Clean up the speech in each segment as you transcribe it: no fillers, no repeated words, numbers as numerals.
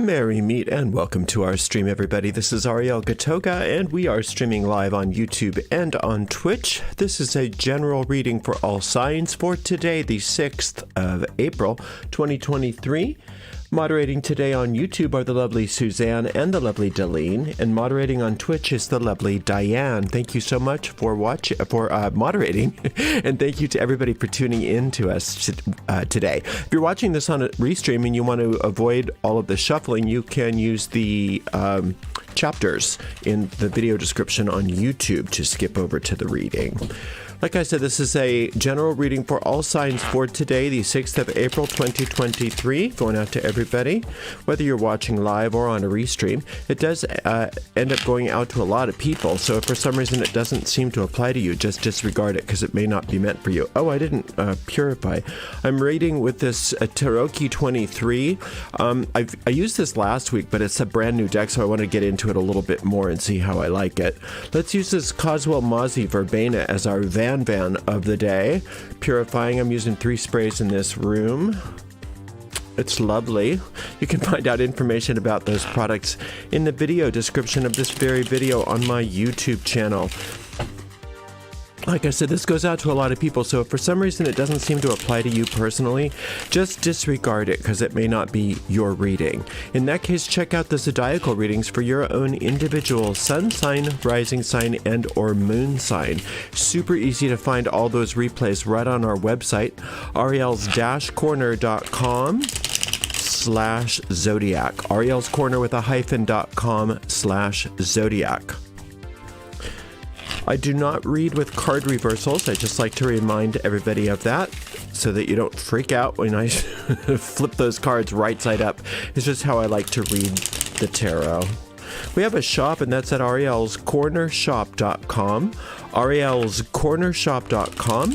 Merry meet and welcome to our stream, everybody. This is Ariel Gatoga, and we are streaming live on YouTube and on Twitch. This is a general reading for all signs for today, the 6th of April, 2023. Moderating today on YouTube are the lovely Suzanne and the lovely Delene, and moderating on Twitch is the lovely Diane. Thank you so much for moderating, and thank you to everybody for tuning in to us today. If you're watching this on a restream and you want to avoid all of the shuffling, you can use the chapters in the video description on YouTube to skip over to the reading. Like I said, this is a general reading for all signs for today, the 6th of April, 2023, going out to everybody, whether you're watching live or on a restream. It does end up going out to a lot of people, so if for some reason it doesn't seem to apply to you, just disregard it because it may not be meant for you. Oh, I didn't purify. I'm reading with this Taroki 23. I used this last week, but it's a brand new deck, so I want to get into it a little bit more and see how I like it. Let's use this Coswell Mozzie Verbena as our van of the day. Purifying, I'm using 3 sprays in this room. It's lovely. You can find out information about those products in the video description of this very video on my YouTube channel. Like I said, this goes out to a lot of people, so if for some reason it doesn't seem to apply to you personally, just disregard it because it may not be your reading. In that case, check out the zodiacal readings for your own individual sun sign, rising sign, and or moon sign. Super easy to find all those replays right on our website, ariels-corner.com/zodiac. Ariel's Corner with a hyphen.com/zodiac. I do not read with card reversals. I just like to remind everybody of that so that you don't freak out when I flip those cards right side up. It's just how I like to read the tarot. We have a shop, and that's at arielscornershop.com. arielscornershop.com.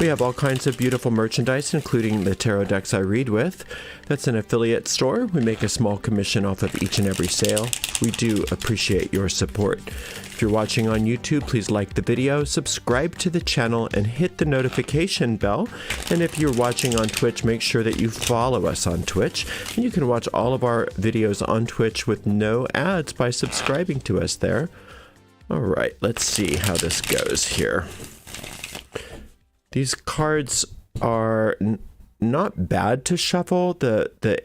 We have all kinds of beautiful merchandise, including the tarot decks I read with. That's an affiliate store. We make a small commission off of each and every sale. We do appreciate your support. If you're watching on YouTube, please like the video, subscribe to the channel, and hit the notification bell. And if you're watching on Twitch, make sure that you follow us on Twitch. And you can watch all of our videos on Twitch with no ads by subscribing to us there. All right, let's see how this goes here. These cards are not bad to shuffle. The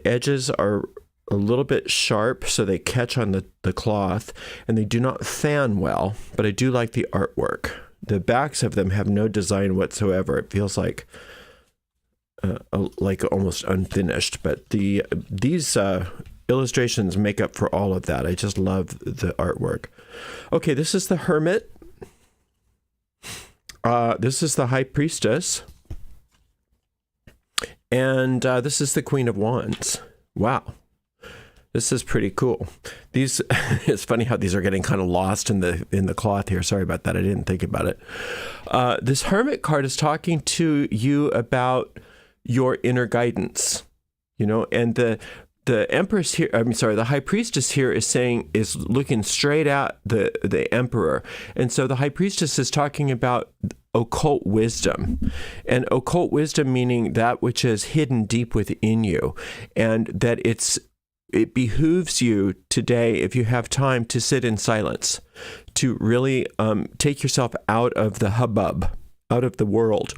edges are a little bit sharp, so they catch on the cloth, and they do not fan well, but I do like the artwork. The backs of them have no design whatsoever. It feels like almost unfinished, but these illustrations make up for all of that. I just love the artwork. Okay, this is the Hermit. This is the High Priestess. And this is the Queen of Wands. Wow. This is pretty cool. These, it's funny how these are getting kind of lost in the cloth here. Sorry about that. I didn't think about it. This Hermit card is talking to you about your inner guidance, you know, and the Empress here, the High Priestess here is looking straight at the Emperor. And so the High Priestess is talking about occult wisdom, and occult wisdom meaning that which is hidden deep within you, and that it behooves you today, if you have time, to sit in silence, to really take yourself out of the hubbub, out of the world,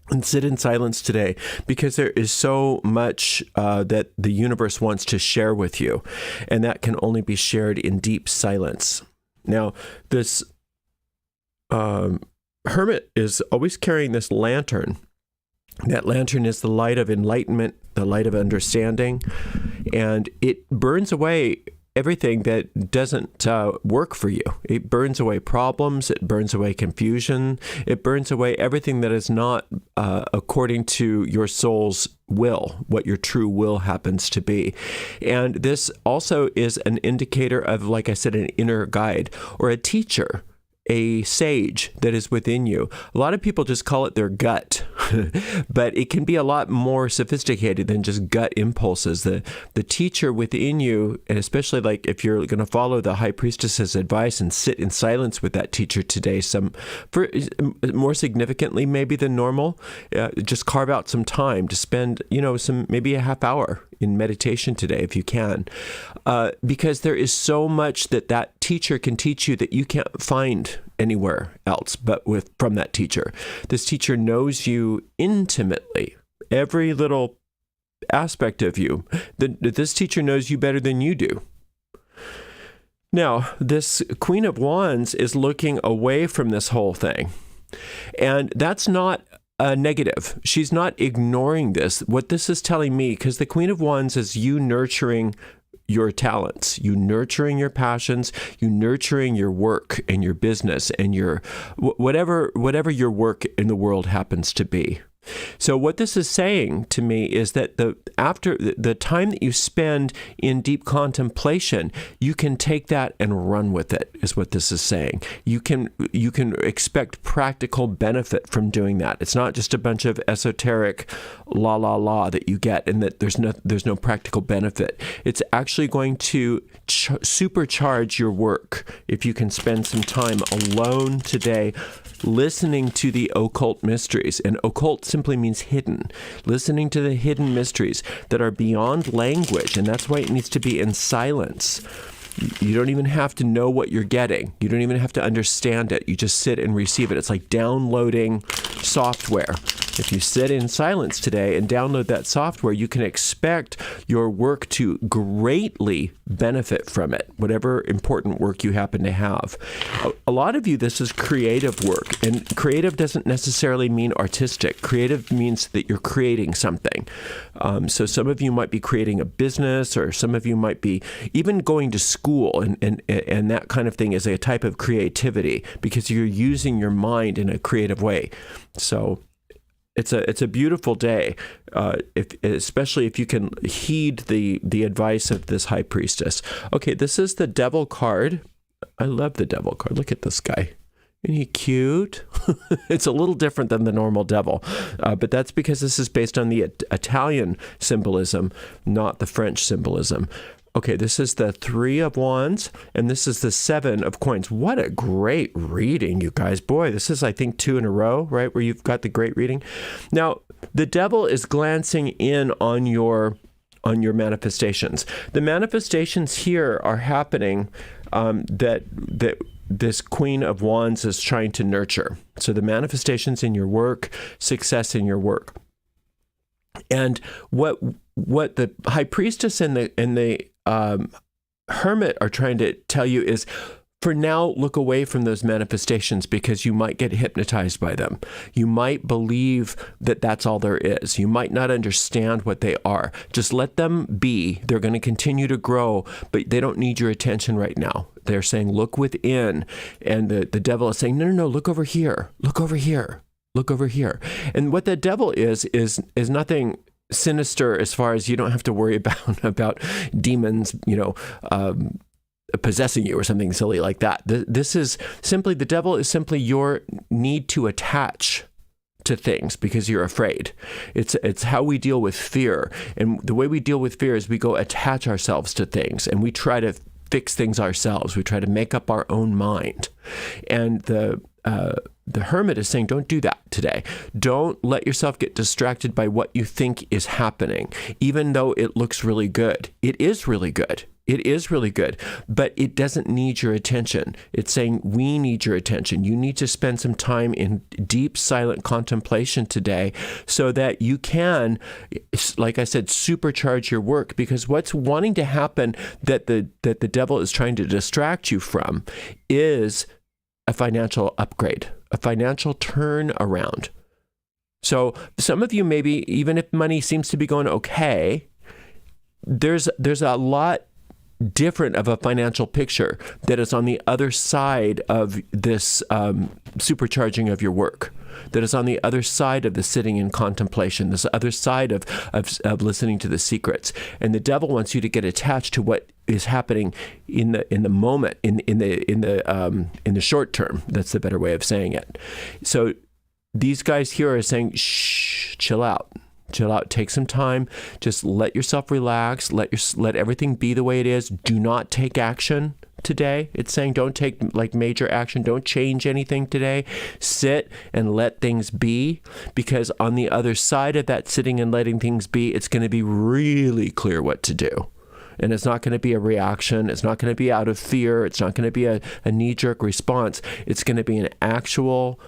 and sit in silence today, because there is so much that the universe wants to share with you, and that can only be shared in deep silence. Now, this Hermit is always carrying this lantern. That lantern is the light of enlightenment, the light of understanding, and it burns away everything that doesn't work for you. It burns away problems, it burns away confusion, it burns away everything that is not according to your soul's will, what your true will happens to be. And this also is an indicator of, like I said, an inner guide or a teacher. a sage that is within you. A lot of people just call it their gut, but it can be a lot more sophisticated than just gut impulses. The teacher within you, and especially like if you're going to follow the high priestess's advice and sit in silence with that teacher today, more significantly maybe than normal, just carve out some time to spend, maybe a half hour in meditation today if you can, because there is so much that teacher can teach you that you can't find anywhere else but from that teacher. This teacher knows you intimately, every little aspect of you. This teacher knows you better than you do. Now, this Queen of Wands is looking away from this whole thing, and that's not negative. She's not ignoring this. What this is telling me, because the Queen of Wands is you nurturing your talents, you nurturing your passions, you nurturing your work and your business and your whatever your work in the world happens to be. So what this is saying to me is that after the time that you spend in deep contemplation, you can take that and run with it, is what this is saying. You can expect practical benefit from doing that. It's not just a bunch of esoteric la that you get and that there's no practical benefit. It's actually going to supercharge your work if you can spend some time alone today listening to the occult mysteries. And occult simply means hidden. Listening to the hidden mysteries that are beyond language, and that's why it needs to be in silence. You don't even have to know what you're getting. You don't even have to understand it. You just sit and receive it. It's like downloading software. If you sit in silence today and download that software, you can expect your work to greatly benefit from it, whatever important work you happen to have. A lot of you, this is creative work, and creative doesn't necessarily mean artistic. Creative means that you're creating something. So some of you might be creating a business, or some of you might be even going to school, and that kind of thing is a type of creativity because you're using your mind in a creative way. So it's a beautiful day, especially if you can heed the advice of this high priestess. Okay, this is the Devil card. I love the Devil card. Look at this guy. Isn't he cute? It's a little different than the normal devil, but that's because this is based on the Italian symbolism, not the French symbolism. Okay, this is the Three of Wands, and this is the Seven of Coins. What a great reading, you guys. Boy, this is, I think, 2 in a row, right, where you've got the great reading. Now, the devil is glancing in on your manifestations. The manifestations here are happening that this Queen of Wands is trying to nurture. So the manifestations in your work, success in your work. And what the high priestess and the hermit are trying to tell you is, for now, look away from those manifestations because you might get hypnotized by them. You might believe that that's all there is. You might not understand what they are. Just let them be. They're going to continue to grow, but they don't need your attention right now. They're saying, look within. And the devil is saying, no, look over here. Look over here. Look over here. And what the devil is nothing sinister as far as you don't have to worry about demons, possessing you or something silly like that. This is simply, the devil is simply your need to attach to things because you're afraid. It's how we deal with fear. And the way we deal with fear is we go attach ourselves to things and we try to fix things ourselves. We try to make up our own mind. And the hermit is saying, don't do that today. Don't let yourself get distracted by what you think is happening, even though it looks really good. It is really good. It is really good, but it doesn't need your attention. It's saying we need your attention. You need to spend some time in deep, silent contemplation today so that you can, like I said, supercharge your work, because what's wanting to happen that the devil is trying to distract you from is a financial upgrade, a financial turnaround. So some of you, maybe even if money seems to be going okay, there's a lot different of a financial picture that is on the other side of this supercharging of your work, that is on the other side of the sitting in contemplation, this other side of listening to the secrets. And the devil wants you to get attached to what is happening in the moment, in the short term. That's the better way of saying it. So these guys here are saying, shh, chill out, take some time, just let yourself relax, let everything be the way it is. Do not take action today. It's saying don't take like major action, don't change anything today. Sit and let things be, because on the other side of that sitting and letting things be, it's going to be really clear what to do. And it's not going to be a reaction. It's not going to be out of fear. It's not going to be a knee-jerk response. It's going to be an actual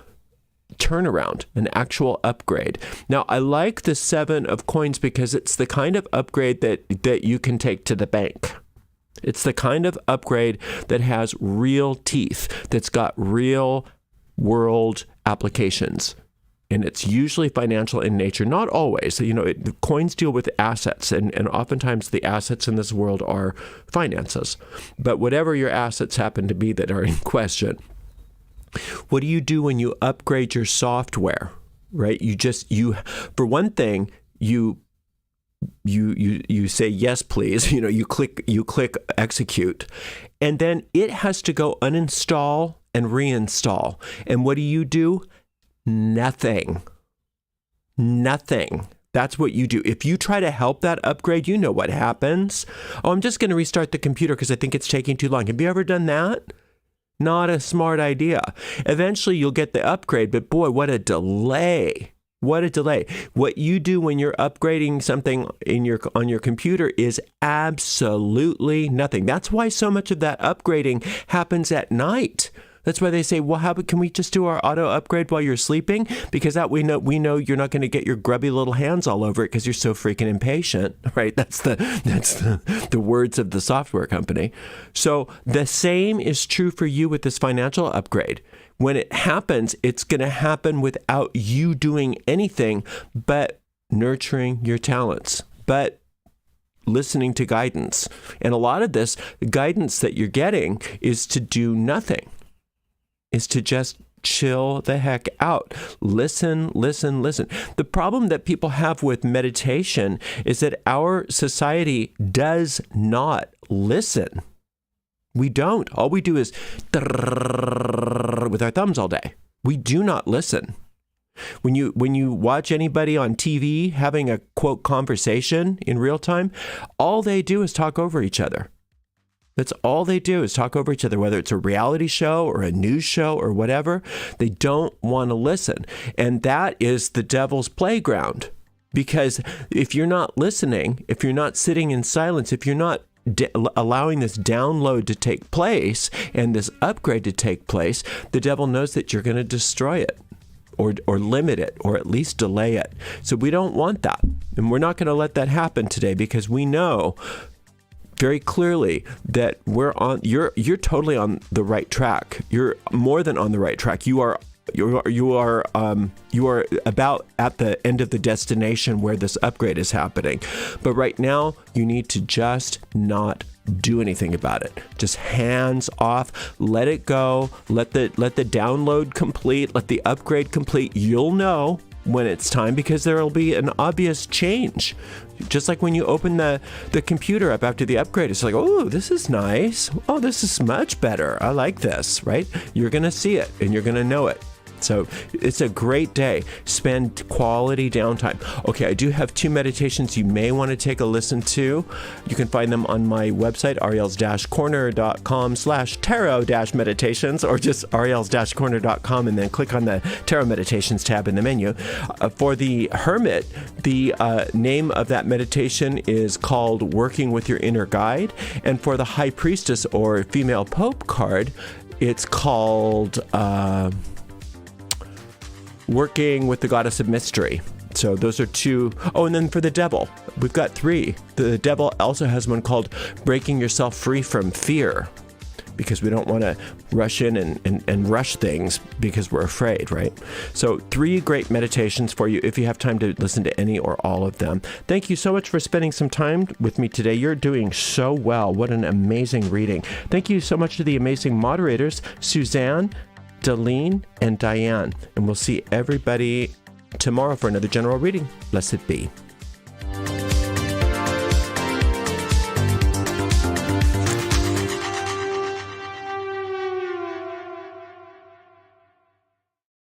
turnaround, an actual upgrade. Now, I like the 7 of coins because it's the kind of upgrade that you can take to the bank. It's the kind of upgrade that has real teeth, that's got real world applications. And it's usually financial in nature, not always. Coins deal with assets, and oftentimes the assets in this world are finances. But whatever your assets happen to be that are in question, what do you do when you upgrade your software, right? For one thing, you say yes please, you click execute, and then it has to go uninstall and reinstall. And what do? Nothing. That's what you do. If you try to help that upgrade, you know what happens. Oh, I'm just going to restart the computer because I think it's taking too long. Have you ever done that? Not a smart idea. Eventually you'll get the upgrade, but boy, what a delay. What a delay. What you do when you're upgrading something on your computer is absolutely nothing. That's why so much of that upgrading happens at night. That's why they say, well, can we just do our auto upgrade while you're sleeping? Because that we know you're not going to get your grubby little hands all over it because you're so freaking impatient, right? That's the words of the software company. So the same is true for you with this financial upgrade. When it happens, it's going to happen without you doing anything but nurturing your talents, but listening to guidance. And a lot of this guidance that you're getting is to do nothing. Is to just chill the heck out. Listen. The problem that people have with meditation is that our society does not listen. We don't. All we do is with our thumbs all day. We do not listen. When you watch anybody on TV having a quote conversation in real time, all they do is talk over each other. That's all they do is talk over each other, whether it's a reality show or a news show or whatever. They don't want to listen. And that is the devil's playground. Because if you're not listening, if you're not sitting in silence, if you're not allowing this download to take place and this upgrade to take place, the devil knows that you're going to destroy it or limit it or at least delay it. So we don't want that. And we're not going to let that happen today because we know very clearly that you're totally on the right track. You're more than on the right track. You are about at the end of the destination where this upgrade is happening. But right now, you need to just not do anything about it. Just hands off, let it go, let the download complete, let the upgrade complete. You'll know when it's time because there will be an obvious change. Just like when you open the computer up after the upgrade, it's like, oh, this is nice. Oh, this is much better. I like this, right? You're going to see it and you're going to know it. So it's a great day. Spend quality downtime. Okay, I do have 2 meditations you may want to take a listen to. You can find them on my website, ariels-corner.com/tarot-meditations, or just ariels-corner.com and then click on the Tarot Meditations tab in the menu. For the Hermit, the name of that meditation is called Working with Your Inner Guide. And for the High Priestess or Female Pope card, it's called Working with the Goddess of Mystery. So those are 2. Oh, and then for the Devil, we've got 3. The Devil also has one called Breaking Yourself Free from Fear, because we don't want to rush in and rush things because we're afraid, right? So 3 great meditations for you if you have time to listen to any or all of them. Thank you so much for spending some time with me today. You're doing so well. What an amazing reading. Thank you so much to the amazing moderators, Suzanne, Deline, and Diane. And we'll see everybody tomorrow for another general reading. Blessed be.